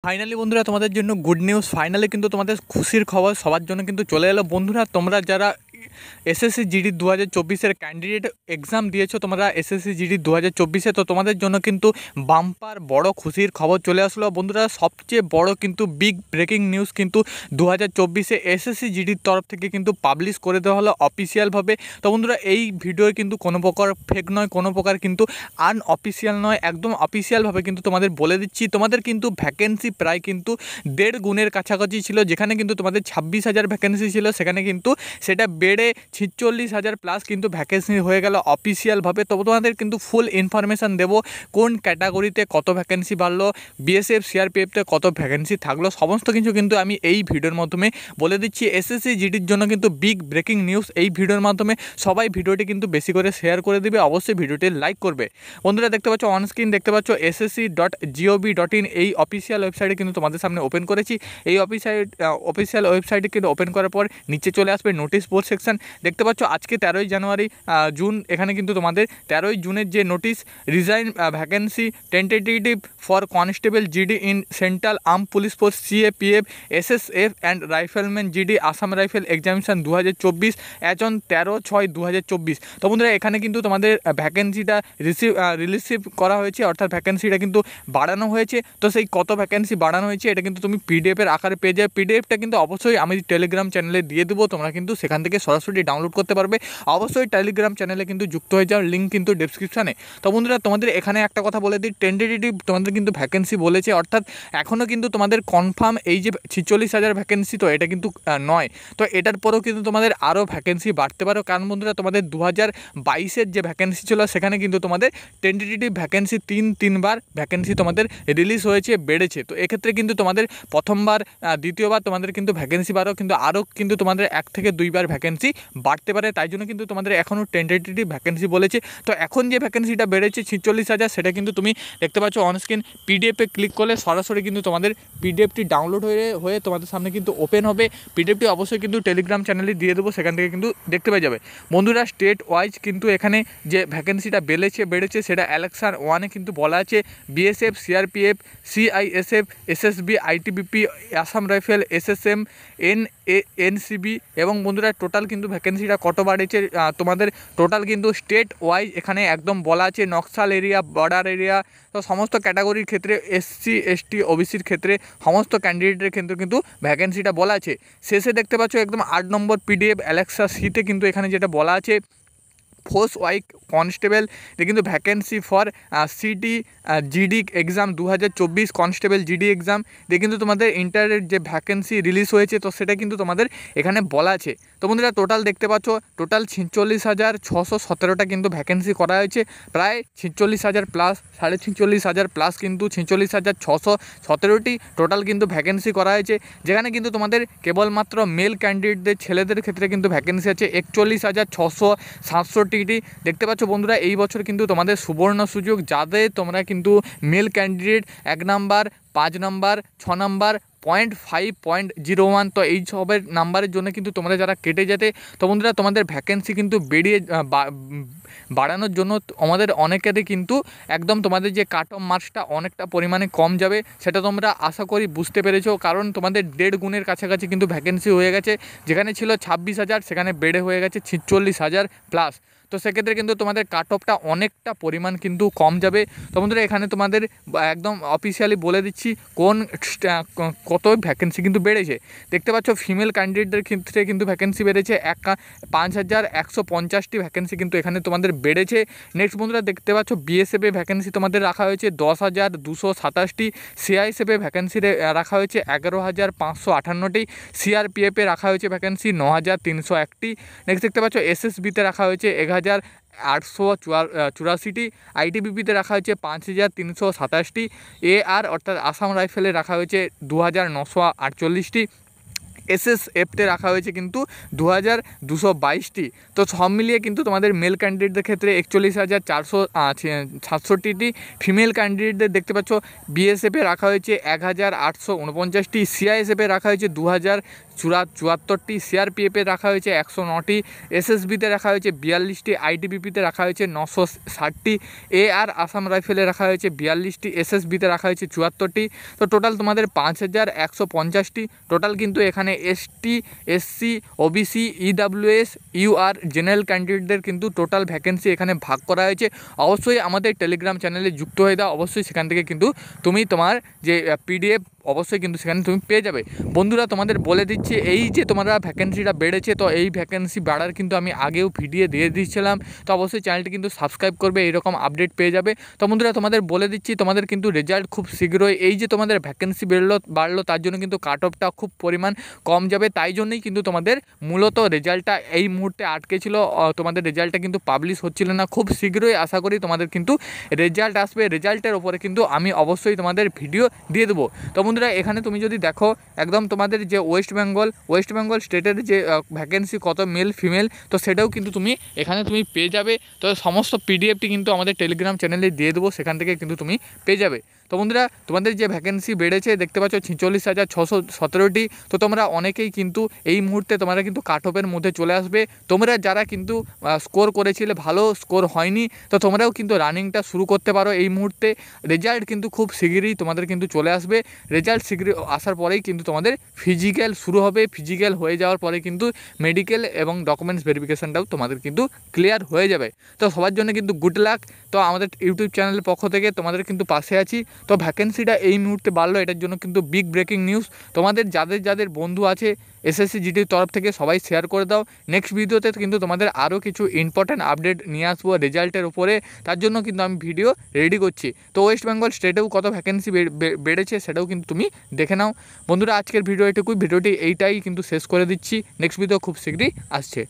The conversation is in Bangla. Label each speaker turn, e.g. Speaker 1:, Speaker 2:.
Speaker 1: ফাইনালি বন্ধুরা তোমাদের জন্য গুড নিউজ। ফাইনালি কিন্তু তোমাদের খুশির খবর সবার জন্য কিন্তু চলে এলো। বন্ধুরা তোমরা যারা এসএসসি জিডি 2024-এর ক্যান্ডিডেট এক্সাম দিয়েছো, তোমরা এসএসসি জিডি 2024-এ, তো তোমাদের জন্য কিন্তু বাম্পার বড় খুশির খবর চলে আসলো। বন্ধুরা সবচেয়ে বড় কিন্তু বিগ ব্রেকিং নিউজ কিন্তু 2024-এ এসএসসি জিডির তরফ থেকে কিন্তু পাবলিশ করে দেওয়া হলো অফিসিয়ালভাবে। তো বন্ধুরা এই ভিডিও কিন্তু কোনো প্রকার ফেক নয়, কোনো প্রকার কিন্তু আনঅফিসিয়াল নয়, একদম অফিসিয়ালভাবে কিন্তু তোমাদের বলে দিচ্ছি। তোমাদের কিন্তু ভ্যাকেন্সি প্রায় কিন্তু 1.5 গুণের কাছাকাছি ছিল। যেখানে কিন্তু তোমাদের 26,000 ভ্যাকেন্সি ছিল, সেখানে কিন্তু সেটা বেড়ে 46,000 প্লাস কিন্তু ভ্যাকেন্সি হয়ে গেল অফিসিয়ালভাবে। তো তোমাদের কিন্তু ফুল ইনফরমেশান দেবো, কোন ক্যাটাগরিতে কত ভ্যাকেন্সি বাড়লো, বিএসএফ সিআরপিএফতে কত ভ্যাকেন্সি থাকলো, সমস্ত কিছু কিন্তু আমি এই ভিডিওর মাধ্যমে বলে দিচ্ছি। এসএসসি জিডির জন্য কিন্তু বিগ ব্রেকিং নিউজ এই ভিডিওর মাধ্যমে। সবাই ভিডিওটি কিন্তু বেশি করে শেয়ার করে দেবে, অবশ্যই ভিডিওটি লাইক করবে। বন্ধুরা দেখতে পাচ্ছ অনস্ক্রিন, দেখতে পাচ্ছ ssc.gov.in এই অফিসিয়াল ওয়েবসাইটে কিন্তু তোমাদের সামনে ওপেন করেছি। এই অফিসিয়াল ওয়েবসাইটে কিন্তু ওপেন করার পর নিচে চলে আসবে নোটিশ বোর্ড সেকশন। দেখতে পাচ্ছ আজকে 13ই জানুয়ারি জুন, এখানে কিন্তু তোমাদের 13ই জুনের যে notice, resign vacancy tentative for constable GD in central arm police force CAPF SSF and rifleman GD Assam rifle examination 2024 as on 13/6/2024। তো বন্ধুরা এখানে কিন্তু তোমাদের ভ্যাকেন্সিটা রিসিভ করা হয়েছে, অর্থাৎ ভ্যাকেন্সিটা কিন্তু বাড়ানো হয়েছে। তো সেই কত ভ্যাকেন্সি বাড়ানো হয়েছে এটা কিন্তু তুমি পিডিএফের আকারে পেয়ে যাবে। পিডিএফটা কিন্তু অবশ্যই আমি টেলিগ্রাম চ্যানেলে দিয়ে দেবো, তোমরা কিন্তু সেখান থেকে সরাসরি ডাউনলোড করতে পারবে। অবশ্যই টেলিগ্রাম চ্যানেলে কিন্তু যুক্ত হয়ে যাও, লিঙ্ক কিন্তু ডেসক্রিপশানে। তো বন্ধুরা তোমাদের এখানে একটা কথা বলে দিই, টেন্টেটিভ তোমাদের কিন্তু ভ্যাকেন্সি বলেছে, অর্থাৎ এখনও কিন্তু তোমাদের কনফার্ম এই যে 46,000 ভ্যাকেন্সি, তো এটা কিন্তু নয়। তো এটার পরেও কিন্তু তোমাদের আরও ভ্যাকেন্সি বাড়তে পারো, কারণ বন্ধুরা তোমাদের 2022-এর যে ভ্যাকেন্সি ছিল সেখানে কিন্তু তোমাদের টেন্টেটিভ ভ্যাকেন্সি তিনবার ভ্যাকেন্সি তোমাদের রিলিজ হয়েছে, বেড়েছে। তো এক্ষেত্রে কিন্তু তোমাদের প্রথমবার দ্বিতীয়বার তোমাদের কিন্তু ভ্যাকেন্সি বাড়ো, কিন্তু আরও কিন্তু তোমাদের 1 থেকে 2 বার ভ্যাকেন্সি বাড়তে পারে। তাই জন্য কিন্তু তোমাদের এখনও টেন্টেটিভ ভ্যাকেন্সি বলেছে। তো এখন যে ভ্যাকেন্সিটা বেড়েছে 46,000, সেটা কিন্তু তুমি দেখতে পাচ্ছ অনস্ক্রিন। পিডিএফে ক্লিক করলে সরাসরি কিন্তু তোমাদের পিডিএফটি ডাউনলোড হয়ে তোমাদের সামনে কিন্তু ওপেন হবে। পিডিএফটি অবশ্যই কিন্তু টেলিগ্রাম চ্যানেলে দিয়ে দেবো, সেখান থেকে কিন্তু দেখতে পেয়ে যাবে। বন্ধুরা স্টেট ওয়াইজ কিন্তু এখানে যে ভ্যাকেন্সিটা বেড়েছে সেটা ইলেকশন 1-এ কিন্তু বলা আছে BSF CRPF CISF SSB ITBP Assam rifle SSM NCB. এবং বন্ধুরা টোটাল কিন্তু ভ্যাকেন্সিটা কত বাড়েছে তোমাদের টোটাল কিন্তু স্টেট ওয়াইজ এখানে একদম বলা আছে। নকশাল এরিয়া, বর্ডার এরিয়া, তো সমস্ত ক্যাটাগরির ক্ষেত্রে, এসসি এসটি ওবিসির ক্ষেত্রে সমস্ত ক্যান্ডিডেটের ক্ষেত্রে কিন্তু ভ্যাকেন্সিটা বলা আছে। শেষে দেখতে পাচ্ছ একদম 8 নম্বর পিডিএফ অ্যালেক্সা সিতে কিন্তু এখানে যেটা বলা আছে ফোর্স ওয়াইক কনস্টেবল, এটা কিন্তু vacancy for city GD exam 2024 constable GD exam, এটা কিন্তু তোমাদের ইন্টারের যে ভ্যাকেন্সি রিলিজ হয়েছে, তো সেটা কিন্তু তোমাদের এখানে বলা আছে। তো বন্ধুরা টোটাল দেখতে পাচ্ছ টোটাল 46,617টা কিন্তু ভ্যাকেন্সি করা হয়েছে, প্রায় 46,000 প্লাস, 46,500 প্লাস কিন্তু 46,617টি টোটাল কিন্তু ভ্যাকেন্সি করা হয়েছে। যেখানে কিন্তু তোমাদের কেবলমাত্র মেল ক্যান্ডিডেটদের ছেলেদের ক্ষেত্রে কিন্তু ভ্যাকেন্সি আছে 41,667টি। দেখতে পাচ্ছ বন্ধুরা এই বছর কিন্তু তোমাদের সুবর্ণ সুযোগ, যাদের তোমরা কিন্তু male candidate 1 number, 5 number, 6 number, 0.5.01, তো এই সবের নাম্বারের জন্য কিন্তু তোমরা যারা কেটে যেতে, তো বন্ধুরা তোমাদের ভ্যাকেন্সি কিন্তু বাড়ানোর জন্য আমাদের অনেকেরই কিন্তু একদম তোমাদের যে কাট অফ মার্কসটা অনেকটা পরিমাণে কম যাবে, সেটা তোমরা আশা করি বুঝতে পেরেছো। কারণ তোমাদের 1.5 গুণের কাছাকাছি কিন্তু ভ্যাকেন্সি হয়ে গেছে, যেখানে ছিল 26,000 সেখানে বেড়ে হয়ে গেছে 46,000 প্লাস। তো সেক্ষেত্রে কিন্তু তোমাদের কাট অফটা অনেকটা পরিমাণ কিন্তু কম যাবে। তো বন্ধুরা এখানে তোমাদের একদম অফিসিয়ালি বলে দিচ্ছি কত ভ্যাকেন্সি কিন্তু বেড়েছে। দেখতে পাচ্ছ ফিমেল ক্যান্ডিডেটদের ক্ষেত্রে কিন্তু ভ্যাকেন্সি বেড়েছে 5,150টি ভ্যাকেন্সি কিন্তু এখানে তোমাদের বেড়েছে। নেক্সট বন্ধুরা দেখতে পাচ্ছ বিএসএফে ভ্যাকেন্সি তোমাদের রাখা হয়েছে 10,227টি, সিআইএসএফে ভ্যাকেন্সি রাখা হয়েছে 11,558টি, সিআরপিএফে রাখা হয়েছে ভ্যাকেন্সি 9,301টি। নেক্সট দেখতে পাচ্ছ এসএসবিতে রাখা হয়েছে 1,884টি, আইটিবিপিতে রাখা হয়েছে 5,327টি, এআর অর্থাৎ আসাম রাইফেলে রাখা হয়েছে 2,948টি, SSFতে রাখা হয়েছে কিন্তু 2222টি। তো সব মিলিয়ে কিন্তু তোমাদের মেল ক্যান্ডিডেটদের ক্ষেত্রে 41,467টি, ফিমেল ক্যান্ডিডেটদের দেখতে পাচ্ছ BSFে রাখা হয়েছে 1,849টি, CISFে রাখা হয়েছে 2,074টি, CRPFে রাখা হয়েছে 109টি, SSBতে রাখা হয়েছে 42টি, ITBPতে রাখা হয়েছে 960টি, AR আসাম রাইফেলে রাখা হয়েছে 42টি, SSBতে রাখা হয়েছে 74টি। তো টোটাল তোমাদের 5,150টি টোটাল কিন্তু এখানে ST, SC, OBC, EWS, UR general ক্যান্ডিডেটদের কিন্তু টোটাল ভ্যাকেন্সি এখানে ভাগ করা হয়েছে। অবশ্যই আমাদের টেলিগ্রাম চ্যানেলে যুক্ত হয়ে দাও, অবশ্যই সেখান থেকে কিন্তু তুমি তোমার যে PDF অবশ্যই কিন্তু সেখানে তুমি পেয়ে যাবে। বন্ধুরা তোমাদের বলে দিচ্ছি, এই যে তোমরা ভ্যাকেন্সিটা বেড়েছে, তো এই ভ্যাকেন্সি বাড়ার কিন্তু আমি আগেও ভিডিও দিয়ে দিয়েছিলাম, তো অবশ্যই চ্যানেলটি কিন্তু সাবস্ক্রাইব করবে, এইরকম আপডেট পেয়ে যাবে। তো বন্ধুরা তোমাদের বলে দিচ্ছি, তোমাদের কিন্তু রেজাল্ট খুব শীঘ্রই, এই যে তোমাদের ভ্যাকেন্সি বাড়লো তার জন্য কিন্তু কাট অফটা খুব পরিমাণ কম যাবে, তাই জন্যই কিন্তু তোমাদের মূলত রেজাল্টটা এই মুহূর্তে আটকে ছিল, তোমাদের রেজাল্টটা কিন্তু পাবলিশ হচ্ছিল না। খুব শীঘ্রই আশা করি তোমাদের কিন্তু রেজাল্ট আসবে, রেজাল্টের ওপরে কিন্তু আমি অবশ্যই তোমাদের ভিডিও দিয়ে দেবো। তো বন্ধুরা এখানে তুমি যদি দেখো একদম তোমাদের যে ওয়েস্ট বেঙ্গল স্টেটের যে ভ্যাকেন্সি কত মেল ফিমেল, তো সেটাও কিন্তু তুমি এখানে তুমি পেয়ে যাবে। তো সমস্ত PDFটি কিন্তু আমাদের টেলিগ্রাম চ্যানেলে দিয়ে দেবো, সেখান থেকে কিন্তু তুমি পেয়ে যাবে। তো বন্ধুরা তোমাদের যে ভ্যাকেন্সি বেড়েছে দেখতে পাচ্ছ 46,617টি। তো তোমরা অনেকেই কিন্তু এই মুহূর্তে তোমরা কিন্তু কাট অফের মধ্যে চলে আসবে। তোমরা যারা কিন্তু স্কোর করেছিলে, ভালো স্কোর হয়নি, তো তোমরাও কিন্তু রানিংটা শুরু করতে পারো এই মুহূর্তে। রেজাল্ট কিন্তু খুব শিগগিরই তোমাদের কিন্তু চলে আসবে, রেজাল্ট শীঘ্রই আসার পরেই কিন্তু তোমাদের ফিজিক্যাল শুরু হবে, ফিজিক্যাল হয়ে যাওয়ার পরে কিন্তু মেডিকেল এবং ডকুমেন্টস ভেরিফিকেশানটাও তোমাদের কিন্তু ক্লিয়ার হয়ে যাবে। তো সবার জন্য কিন্তু গুড লাক। তো আমাদের ইউটিউব চ্যানেলের পক্ষ থেকে তোমাদের কিন্তু পাশে আছি। তো ভ্যাকেন্সিটা এই মুহূর্তে বাড়লো, এটার জন্য কিন্তু বিগ ব্রেকিং নিউজ। তোমাদের যাদের বন্ধু আছে SSC GDর তরফ থেকে সবাই শেয়ার করে দাও। নেক্সট ভিডিওতে কিন্তু তোমাদের আরও কিছু ইম্পর্ট্যান্ট আপডেট নিয়ে আসবো রেজাল্টের উপরে, তার জন্য কিন্তু আমি ভিডিও রেডি করছি। তো ওয়েস্ট বেঙ্গল স্টেটেও কত ভ্যাকেন্সি বেড়েছে সেটাও কিন্তু তুমি দেখে নাও। বন্ধুরা আজকের ভিডিও এটুকুই, ভিডিওটি এইটাই কিন্তু শেষ করে দিচ্ছি, নেক্সট ভিডিও খুব শীঘ্রই আসছে।